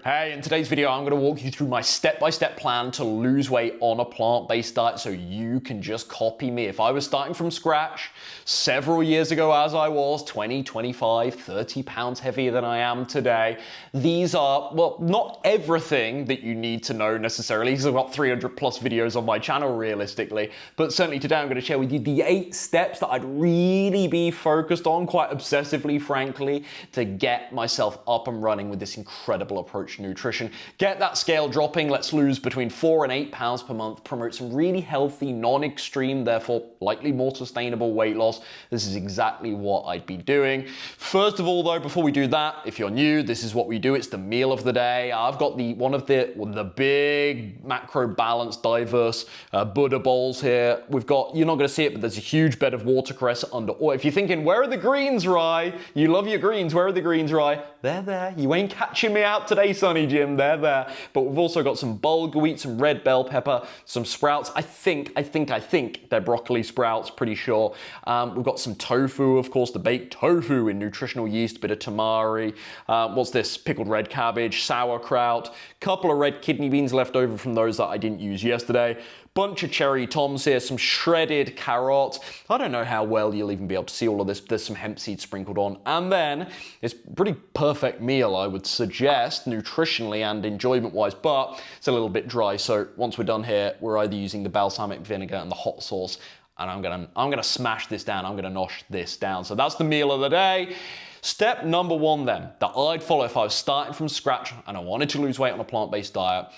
Hey, in today's video, I'm going to walk you through my step-by-step plan to lose weight on a plant-based diet so you can just copy me. If I was starting from scratch several years ago, as I was 20, 25, 30 pounds heavier than I am today, these are, well, not everything that you need to know necessarily, because I've got 300 plus videos on my channel realistically, but certainly today I'm going to share with you the 8 steps that I'd really be focused on, quite obsessively, frankly, to get myself up and running with this incredible approach to nutrition. Get that scale dropping. Let's lose between 4 and 8 pounds per month. Promote some really healthy, non-extreme, therefore likely more sustainable weight loss. This is exactly what I'd be doing. First of all, though, before we do that, if you're new, this is what we do. It's the meal of the day. I've got one of the big macro balanced diverse Buddha bowls here. We've got, you're not going to see it, but there's a huge bed of watercress under oil. If you're thinking, where are the greens, Rye? You love your greens. Where are the greens, Rye? They're there. You ain't catching me out today, Sonny Jim. They're there. But we've also got some bulgur wheat, some red bell pepper, some sprouts. I think they're broccoli sprouts, pretty sure. We've got some tofu, of course, the baked tofu in nutritional yeast, a bit of tamari. What's this? Pickled red cabbage, sauerkraut, couple of red kidney beans left over from those that I didn't use yesterday. Bunch of cherry toms here, some shredded carrots. I don't know how well you'll even be able to see all of this. There's some hemp seeds sprinkled on. And then it's a pretty perfect meal, I would suggest, nutritionally and enjoyment-wise, but it's a little bit dry. So once we're done here, we're either using the balsamic vinegar and the hot sauce, and I'm gonna smash this down. I'm gonna nosh this down. So that's the meal of the day. Step number 1 then, that I'd follow if I was starting from scratch and I wanted to lose weight on a plant-based diet.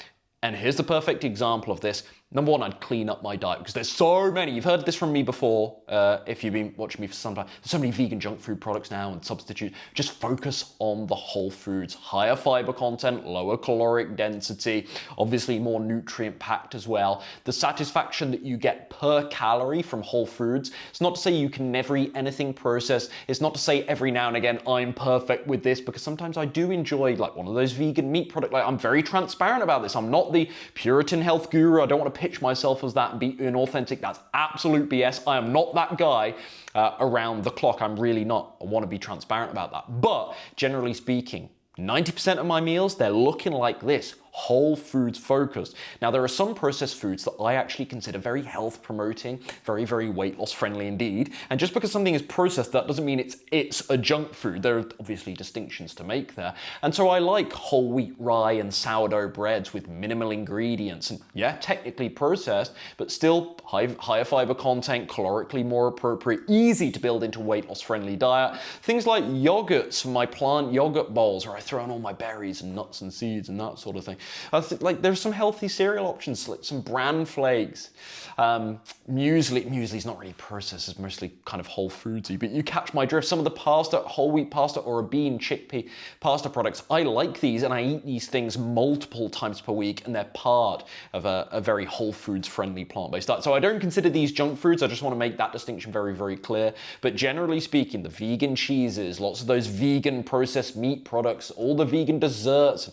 And here's the perfect example of this. Number 1, I'd clean up my diet because there's so many. You've heard this from me before if you've been watching me for some time. There's so many vegan junk food products now and substitutes. Just focus on the whole foods. Higher fiber content, lower caloric density, obviously more nutrient packed as well. The satisfaction that you get per calorie from whole foods. It's not to say you can never eat anything processed. It's not to say every now and again I'm perfect with this, because sometimes I do enjoy like one of those vegan meat products. Like, I'm very transparent about this. I'm not the Puritan health guru. I don't want to pitch myself as that and be inauthentic. That's absolute BS. I am not that guy around the clock. I'm really not. I want to be transparent about that. But generally speaking, 90% of my meals, they're looking like this. Whole foods focused. Now, there are some processed foods that I actually consider very health promoting, very, very weight loss friendly indeed. And just because something is processed, that doesn't mean it's a junk food. There are obviously distinctions to make there. And so I like whole wheat rye and sourdough breads with minimal ingredients. And yeah, technically processed, but still higher fiber content, calorically more appropriate, easy to build into a weight loss friendly diet. Things like yogurts for my plant yogurt bowls, where I throw in all my berries and nuts and seeds and that sort of thing. Like, there's some healthy cereal options, like some bran flakes. Muesli's not really processed, it's mostly kind of whole foodsy, but you catch my drift. Some of the pasta, whole wheat pasta or a bean chickpea pasta products, I like these and I eat these things multiple times per week, and they're part of a very whole foods friendly plant-based diet. So I don't consider these junk foods. I just want to make that distinction very, very clear. But generally speaking, the vegan cheeses, lots of those vegan processed meat products, all the vegan desserts,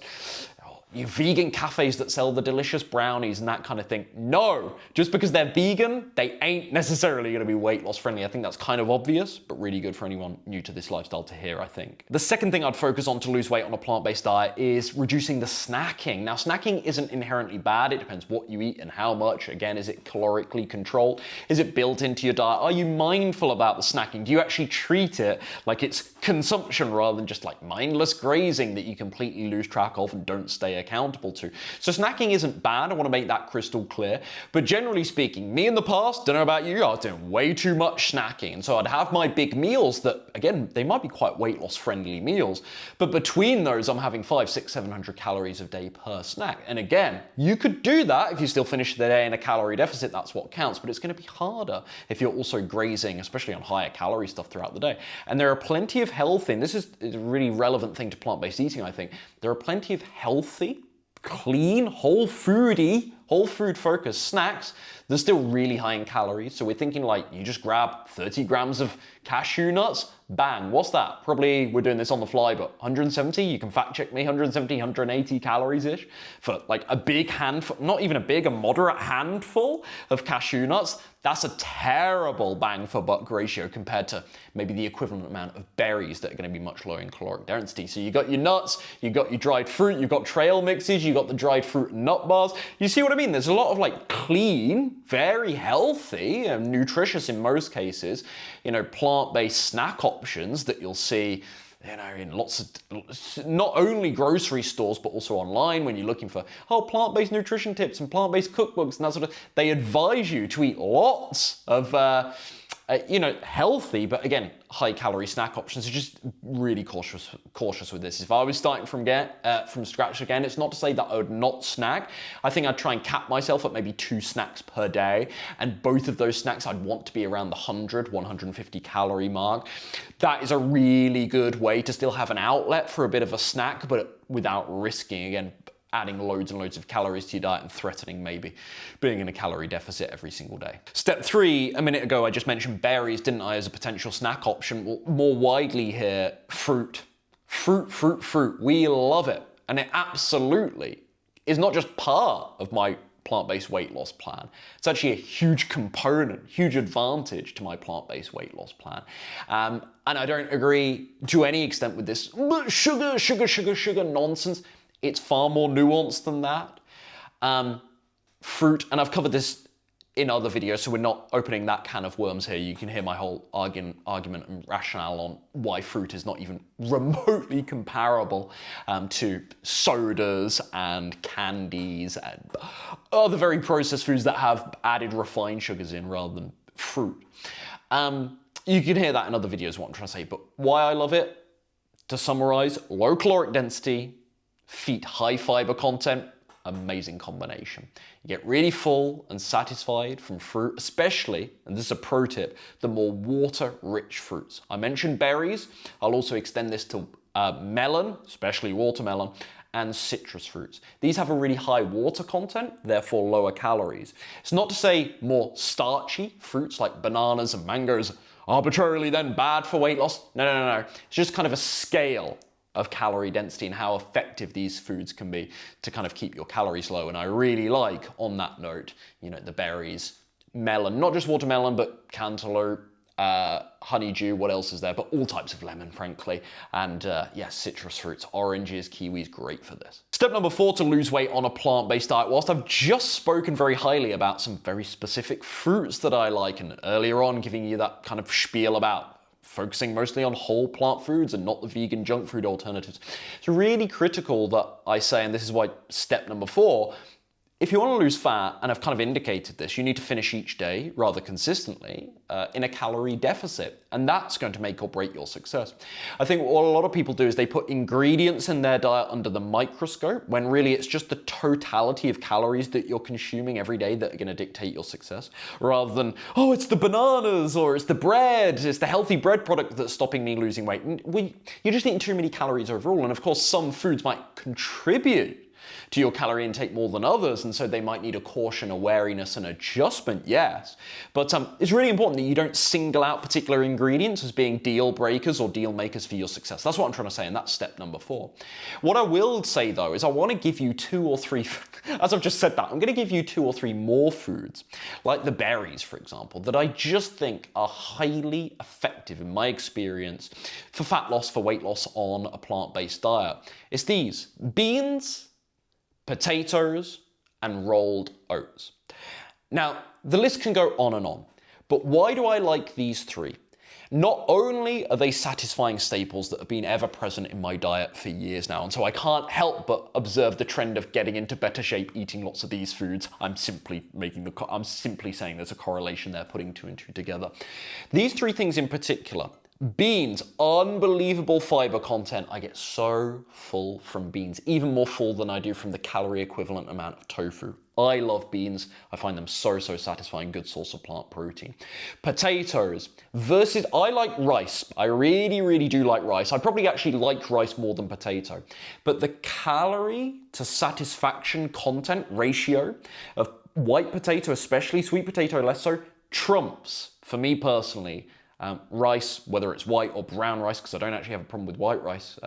you vegan cafes that sell the delicious brownies and that kind of thing. No, just because they're vegan, they ain't necessarily gonna be weight loss friendly. I think that's kind of obvious, but really good for anyone new to this lifestyle to hear, I think. The second thing I'd focus on to lose weight on a plant-based diet is reducing the snacking. Now, snacking isn't inherently bad. It depends what you eat and how much. Again, is it calorically controlled? Is it built into your diet? Are you mindful about the snacking? Do you actually treat it like it's consumption rather than just like mindless grazing that you completely lose track of and don't stay accountable to? So snacking isn't bad. I want to make that crystal clear. But generally speaking, me in the past, don't know about you, I was doing way too much snacking. And so I'd have my big meals that, again, they might be quite weight loss friendly meals, but between those, I'm having 500, 600, 700 calories a day per snack. And again, you could do that if you still finish the day in a calorie deficit. That's what counts, but it's going to be harder if you're also grazing, especially on higher calorie stuff throughout the day. And there are plenty of healthy, and this is a really relevant thing to plant-based eating, I think. There are plenty of healthy, clean, whole foody whole food focused snacks, they're still really high in calories. So we're thinking like you just grab 30 grams of cashew nuts, bang, what's that? Probably, we're doing this on the fly, but 170, you can fact check me, 170, 180 calories-ish for like a big handful, not even a big, a moderate handful of cashew nuts. That's a terrible bang for buck ratio compared to maybe the equivalent amount of berries that are going to be much lower in caloric density. So you got your nuts, you got your dried fruit, you got trail mixes, you got the dried fruit and nut bars. You see what I mean? There's a lot of like clean, very healthy and nutritious in most cases, plant-based snack options that you'll see in lots of, not only grocery stores, but also online when you're looking for, plant-based nutrition tips and plant-based cookbooks and that sort of, they advise you to eat lots of, healthy, but again, high calorie snack options. So just really cautious with this. If I was starting from scratch again, it's not to say that I would not snack. I think I'd try and cap myself at maybe 2 snacks per day. And both of those snacks, I'd want to be around the 150 calorie mark. That is a really good way to still have an outlet for a bit of a snack, but without risking, again, adding loads and loads of calories to your diet and threatening maybe being in a calorie deficit every single day. Step 3, a minute ago I just mentioned berries, didn't I, as a potential snack option. Well, more widely here, fruit. Fruit. We love it. And it absolutely is not just part of my plant-based weight loss plan. It's actually a huge component, huge advantage to my plant-based weight loss plan. And I don't agree to any extent with this sugar nonsense. It's far more nuanced than that. Fruit, and I've covered this in other videos, so we're not opening that can of worms here. You can hear my whole argument and rationale on why fruit is not even remotely comparable to sodas and candies and other very processed foods that have added refined sugars in rather than fruit. You can hear that in other videos, what I'm trying to say, but why I love it, to summarize, low caloric density, high fiber content, amazing combination. You get really full and satisfied from fruit, especially, and this is a pro tip, the more water-rich fruits. I mentioned berries. I'll also extend this to melon, especially watermelon, and citrus fruits. These have a really high water content, therefore lower calories. It's not to say more starchy fruits like bananas and mangoes arbitrarily then bad for weight loss. No. It's just kind of a scale of calorie density and how effective these foods can be to kind of keep your calories low. And I really like, on that note, the berries, melon, not just watermelon, but cantaloupe, honeydew, what else is there? But all types of lemon, frankly. And citrus fruits, oranges, kiwis, great for this. Step number 4 to lose weight on a plant-based diet. Whilst I've just spoken very highly about some very specific fruits that I like, and earlier on giving you that kind of spiel about focusing mostly on whole plant foods and not the vegan junk food alternatives. It's really critical that I say, and this is why step number 4, if you want to lose fat, and I've kind of indicated this, you need to finish each day rather consistently in a calorie deficit. And that's going to make or break your success. I think what a lot of people do is they put ingredients in their diet under the microscope, when really it's just the totality of calories that you're consuming every day that are going to dictate your success, rather than, it's the bananas, or it's the bread, it's the healthy bread product that's stopping me losing weight. You're just eating too many calories overall. And of course, some foods might contribute to your calorie intake more than others, and so they might need a caution, a wariness, and adjustment, yes. But it's really important that you don't single out particular ingredients as being deal breakers or deal makers for your success. That's what I'm trying to say, and that's step number 4. What I will say, though, is I want to give you 2 or 3, as I've just said that, I'm going to give you 2 or 3 more foods, like the berries, for example, that I just think are highly effective, in my experience, for fat loss, for weight loss on a plant-based diet. It's these: beans, potatoes, and rolled oats. Now, the list can go on and on, but why do I like these 3? Not only are they satisfying staples that have been ever present in my diet for years now, and so I can't help but observe the trend of getting into better shape eating lots of these foods. I'm simply saying there's a correlation there, putting 2 and 2 together. These 3 things in particular: Beans, unbelievable fiber content. I get so full from beans, even more full than I do from the calorie equivalent amount of tofu. I love beans. I find them so satisfying, good source of plant protein. Potatoes versus, I like rice. I really do like rice. I probably actually like rice more than potato. But the calorie to satisfaction content ratio of white potato, especially sweet potato less so, trumps, for me personally, rice, whether it's white or brown rice, because I don't actually have a problem with white rice,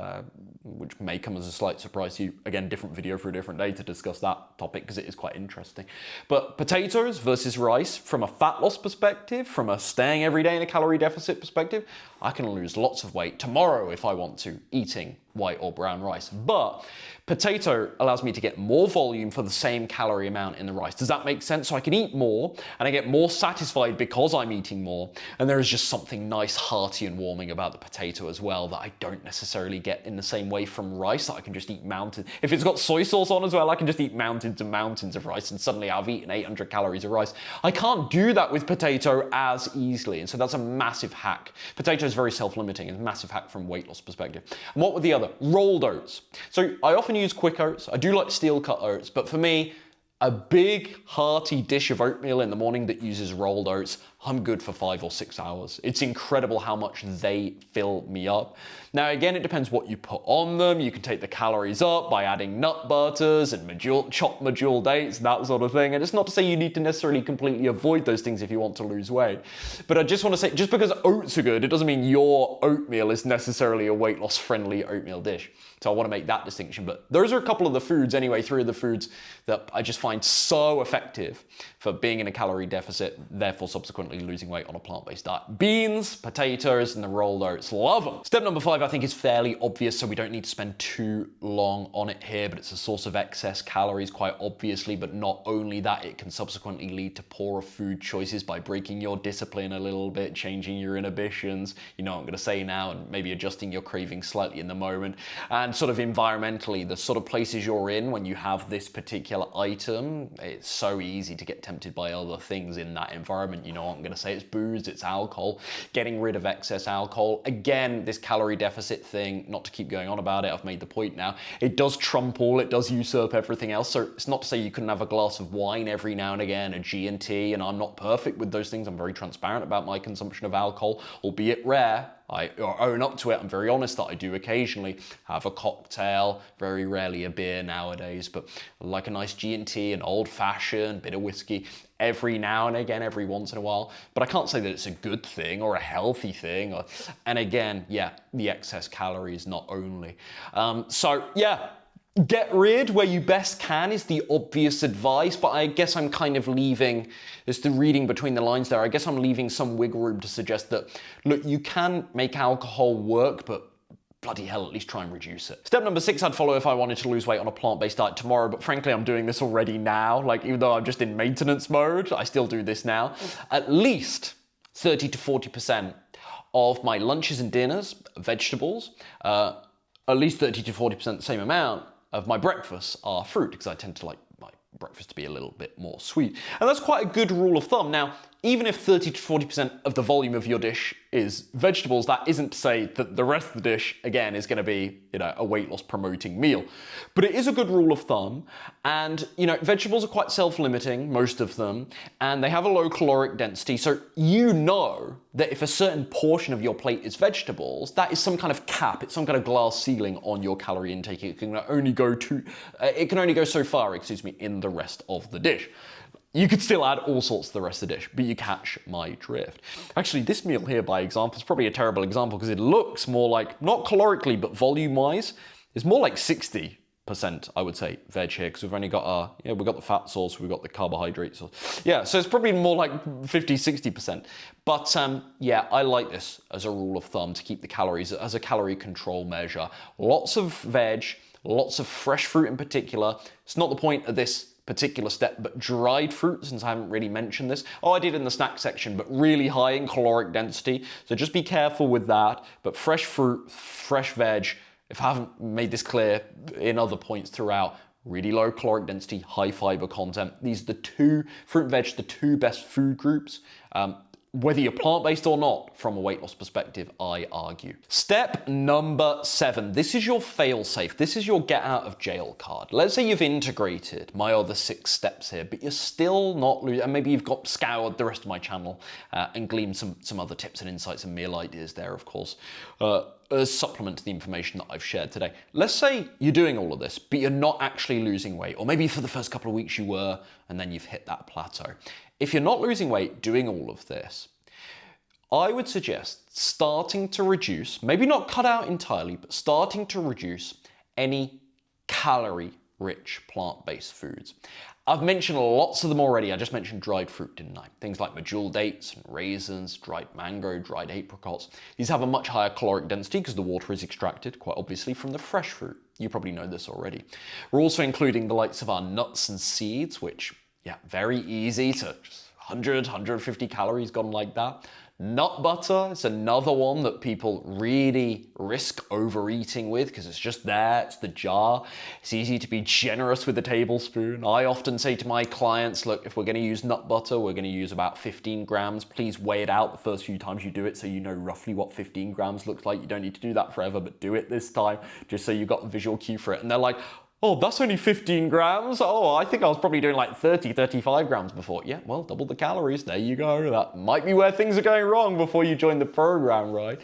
which may come as a slight surprise to you. Again, different video for a different day to discuss that topic because it is quite interesting. But potatoes versus rice, from a fat loss perspective, from a staying every day in a calorie deficit perspective, I can lose lots of weight tomorrow if I want to, eating white or brown rice. But potato allows me to get more volume for the same calorie amount in the rice. Does that make sense? So I can eat more and I get more satisfied because I'm eating more. And there is just something nice, hearty and warming about the potato as well that I don't necessarily get in the same way from rice, that I can just eat mountains. If it's got soy sauce on as well, I can just eat mountains and mountains of rice and suddenly I've eaten 800 calories of rice. I can't do that with potato as easily. And so that's a massive hack. Potato is very self-limiting. It's a massive hack from a weight loss perspective. And what were the other? Rolled oats. So I often use quick oats. I do like steel cut oats, but for me, a big hearty dish of oatmeal in the morning that uses rolled oats, I'm good for 5 or 6 hours. It's incredible how much they fill me up. Now again, it depends what you put on them. You can take the calories up by adding nut butters and chopped medjool dates, that sort of thing. And it's not to say you need to necessarily completely avoid those things if you want to lose weight. But I just want to say, just because oats are good, it doesn't mean your oatmeal is necessarily a weight loss friendly oatmeal dish. So I want to make that distinction. But those are a couple of the foods anyway, 3 of the foods that I just find so effective for being in a calorie deficit, therefore subsequently losing weight on a plant-based diet. Beans, potatoes, and the rolled oats. Love them. Step number 5, I think, is fairly obvious, so we don't need to spend too long on it here, but it's a source of excess calories, quite obviously, but not only that, it can subsequently lead to poorer food choices by breaking your discipline a little bit, changing your inhibitions, you know what I'm gonna say now, and maybe adjusting your cravings slightly in the moment. And sort of environmentally, the sort of places you're in when you have this particular item, it's so easy to get tempted by other things in that environment. You know what I'm gonna say, it's booze, it's alcohol, getting rid of excess alcohol. Again, this calorie deficit thing, not to keep going on about it, I've made the point now, it does trump all, it does usurp everything else. So it's not to say you couldn't have a glass of wine every now and again, a G&T, and I'm not perfect with those things. I'm very transparent about my consumption of alcohol, albeit rare. I own up to it. I'm very honest that I do occasionally have a cocktail, very rarely a beer nowadays, but like a nice G&T, an old fashioned, bit of whiskey, every now and again, every once in a while. But I can't say that it's a good thing or a healthy thing. And again, yeah, the excess calories not only. So yeah, get rid where you best can is the obvious advice, but I guess I'm kind of leaving, it's the reading between the lines there, I guess I'm leaving some wiggle room to suggest that, look, you can make alcohol work, but bloody hell, at least try and reduce it. Step number 6 I'd follow if I wanted to lose weight on a plant-based diet tomorrow, but frankly, I'm doing this already now. Like, even though I'm just in maintenance mode, I still do this now. At least 30 to 40% of my lunches and dinners, vegetables, at least 30 to 40%, the same amount of my breakfasts are fruit, because I tend to like my breakfast to be a little bit more sweet. And that's quite a good rule of thumb. Now, even if 30 to 40% of the volume of your dish is vegetables, that isn't to say that the rest of the dish, again, is gonna be, you know, a weight loss promoting meal. But it is a good rule of thumb. And, you know, vegetables are quite self-limiting, most of them, and they have a low caloric density. So you know that if a certain portion of your plate is vegetables, that is some kind of cap, it's some kind of glass ceiling on your calorie intake. It can only go so far, in the rest of the dish. You could still add all sorts to the rest of the dish, but you catch my drift. Actually, this meal here, by example, is probably a terrible example because it looks more like, not calorically, but volume-wise, it's more like 60%, I would say, veg here, because we've only got we've got the fat source, we've got the carbohydrate source. Yeah, so it's probably more like 50, 60%. But yeah, I like this as a rule of thumb to keep the calories as a calorie control measure. Lots of veg, lots of fresh fruit in particular. It's not the point of this particular step, but dried fruit, since I haven't really mentioned this. Oh, I did in the snack section, but really high in caloric density. So just be careful with that. But fresh fruit, fresh veg, if I haven't made this clear in other points throughout, really low caloric density, high fiber content. These are the two, fruit and veg, the two best food groups whether you're plant-based or not, from a weight loss perspective, I argue. Step number 7. This is your fail-safe. This is your get-out-of-jail card. Let's say you've integrated my other 6 steps here, but you're still not losing, and maybe you've got scoured the rest of my channel and gleaned some other tips and insights and meal ideas there, of course, as supplement to the information that I've shared today. Let's say you're doing all of this, but you're not actually losing weight, or maybe for the first couple of weeks you were, and then you've hit that plateau. If you're not losing weight doing all of this, I would suggest starting to reduce, maybe not cut out entirely, but starting to reduce any calorie-rich plant-based foods. I've mentioned lots of them already. I just mentioned dried fruit, didn't I? Things like medjool dates and raisins, dried mango, dried apricots. These have a much higher caloric density because the water is extracted, quite obviously, from the fresh fruit. You probably know this already. We're also including the likes of our nuts and seeds, which, yeah, very easy to just 100, 150 calories gone like that. Nut butter is another one that people really risk overeating with because it's just there, it's the jar. It's easy to be generous with a tablespoon. I often say to my clients, look, if we're going to use nut butter, we're going to use about 15 grams. Please weigh it out the first few times you do it so you know roughly what 15 grams looks like. You don't need to do that forever, but do it this time just so you've got a visual cue for it. And they're like, oh, that's only 15 grams? Oh, I think I was probably doing like 30, 35 grams before. Yeah, well, double the calories. There you go. That might be where things are going wrong before you join the program, right?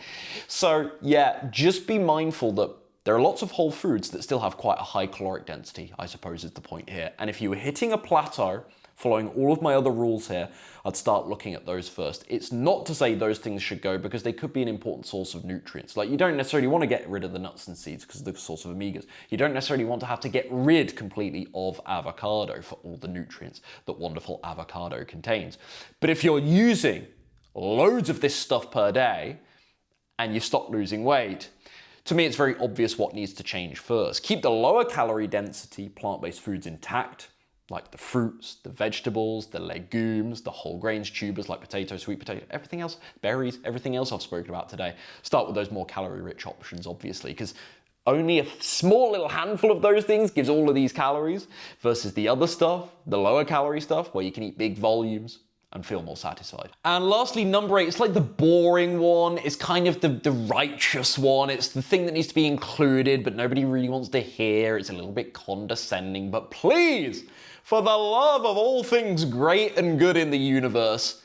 So yeah, just be mindful that there are lots of whole foods that still have quite a high caloric density, I suppose is the point here. And if you were hitting a plateau, following all of my other rules here, I'd start looking at those first. It's not to say those things should go because they could be an important source of nutrients. Like you don't necessarily want to get rid of the nuts and seeds because they're the source of omegas. You don't necessarily want to have to get rid completely of avocado for all the nutrients that wonderful avocado contains. But if you're using loads of this stuff per day and you stop losing weight, to me it's very obvious what needs to change first. Keep the lower calorie density plant-based foods intact, like the fruits, the vegetables, the legumes, the whole grains, tubers like potato, sweet potato, everything else, berries, everything else I've spoken about today. Start with those more calorie-rich options, obviously, because only a small little handful of those things gives all of these calories versus the other stuff, the lower calorie stuff, where you can eat big volumes and feel more satisfied. And lastly, number 8, it's like the boring one. It's kind of the righteous one. It's the thing that needs to be included, but nobody really wants to hear. It's a little bit condescending, but please, for the love of all things great and good in the universe,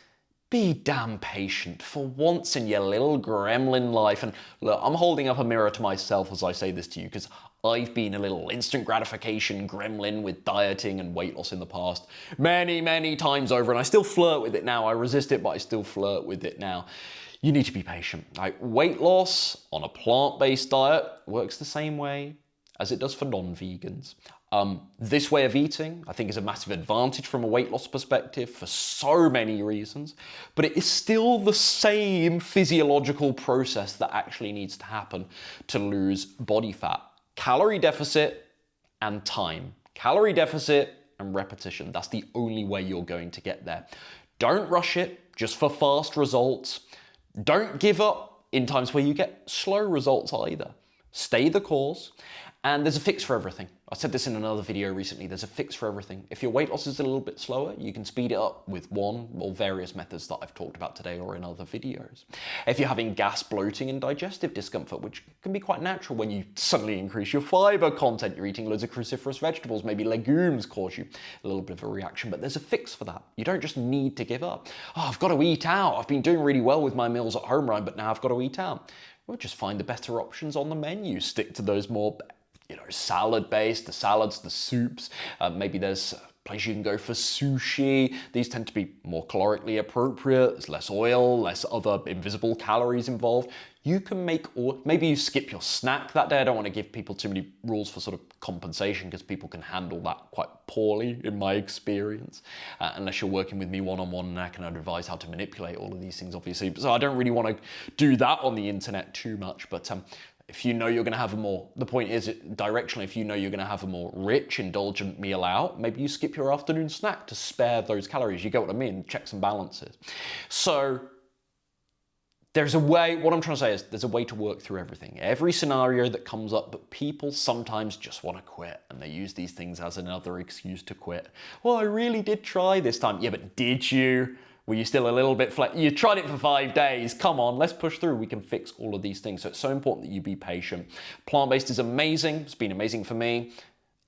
be damn patient for once in your little gremlin life. And look, I'm holding up a mirror to myself as I say this to you because I've been a little instant gratification gremlin with dieting and weight loss in the past many, many times over, and I still flirt with it now. I resist it, but I still flirt with it now. You need to be patient. Like, weight loss on a plant-based diet works the same way as it does for non-vegans. This way of eating, I think, is a massive advantage from a weight loss perspective for so many reasons, but it is still the same physiological process that actually needs to happen to lose body fat. Calorie deficit and time. Calorie deficit and repetition. That's the only way you're going to get there. Don't rush it just for fast results. Don't give up in times where you get slow results either. Stay the course. And there's a fix for everything. I said this in another video recently, there's a fix for everything. If your weight loss is a little bit slower, you can speed it up with one or various methods that I've talked about today or in other videos. If you're having gas, bloating, and digestive discomfort, which can be quite natural when you suddenly increase your fiber content, you're eating loads of cruciferous vegetables, maybe legumes cause you a little bit of a reaction, but there's a fix for that. You don't just need to give up. Oh, I've got to eat out. I've been doing really well with my meals at home, right, but now I've got to eat out. Well, just find the better options on the menu. Stick to those more salad-based, the salads, the soups. Maybe there's a place you can go for sushi. These tend to be more calorically appropriate. There's less oil, less other invisible calories involved. You can make, or maybe you skip your snack that day. I don't want to give people too many rules for sort of compensation because people can handle that quite poorly in my experience, unless you're working with me one-on-one and I can advise how to manipulate all of these things, obviously. So I don't really want to do that on the internet too much, but if you know you're going to have a more, the point is directionally, if you know you're going to have a more rich, indulgent meal out, maybe you skip your afternoon snack to spare those calories. You get what I mean? Checks and balances. So there's a way, what I'm trying to say is there's a way to work through everything. Every scenario that comes up, but people sometimes just want to quit and they use these things as another excuse to quit. Well, I really did try this time. Yeah, but did you? Were you still a little bit you tried it for 5 days. Come on, let's push through. We can fix all of these things. So it's so important that you be patient. Plant-based is amazing. It's been amazing for me.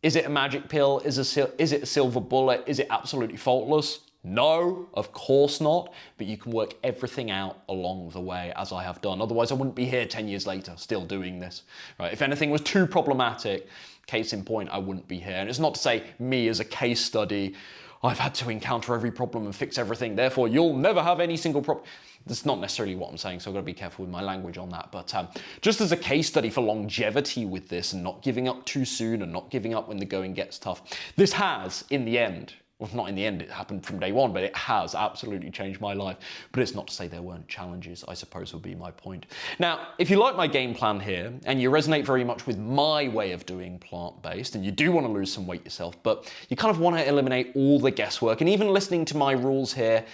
Is it a magic pill? Is it a silver bullet? Is it absolutely faultless? No, of course not, but you can work everything out along the way, as I have done. Otherwise, I wouldn't be here 10 years later still doing this. Right? If anything was too problematic, case in point, I wouldn't be here. And it's not to say me as a case study, I've had to encounter every problem and fix everything, therefore you'll never have any single problem. That's not necessarily what I'm saying, so I've got to be careful with my language on that. But just as a case study for longevity with this and not giving up too soon and not giving up when the going gets tough, this has, in the end, well, not in the end, it happened from day one, but it has absolutely changed my life. But it's not to say there weren't challenges, I suppose would be my point. Now, if you like my game plan here, and you resonate very much with my way of doing plant-based, and you do want to lose some weight yourself, but you kind of want to eliminate all the guesswork, and even listening to my rules here,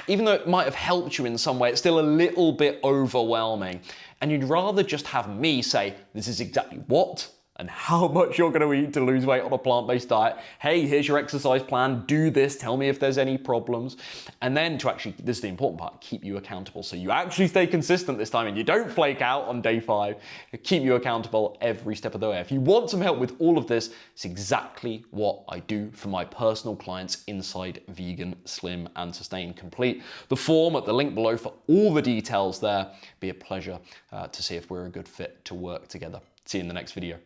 even though it might have helped you in some way, it's still a little bit overwhelming. And you'd rather just have me say, this is exactly what and how much you're going to eat to lose weight on a plant-based diet. Hey, here's your exercise plan, do this, tell me if there's any problems. And then to actually, this is the important part, keep you accountable. So you actually stay consistent this time and you don't flake out on day 5. Keep you accountable every step of the way. If you want some help with all of this, it's exactly what I do for my personal clients inside Vegan, Slim and Sustain. Complete the form at the link below for all the details there. Be a pleasure to see if we're a good fit to work together. See you in the next video.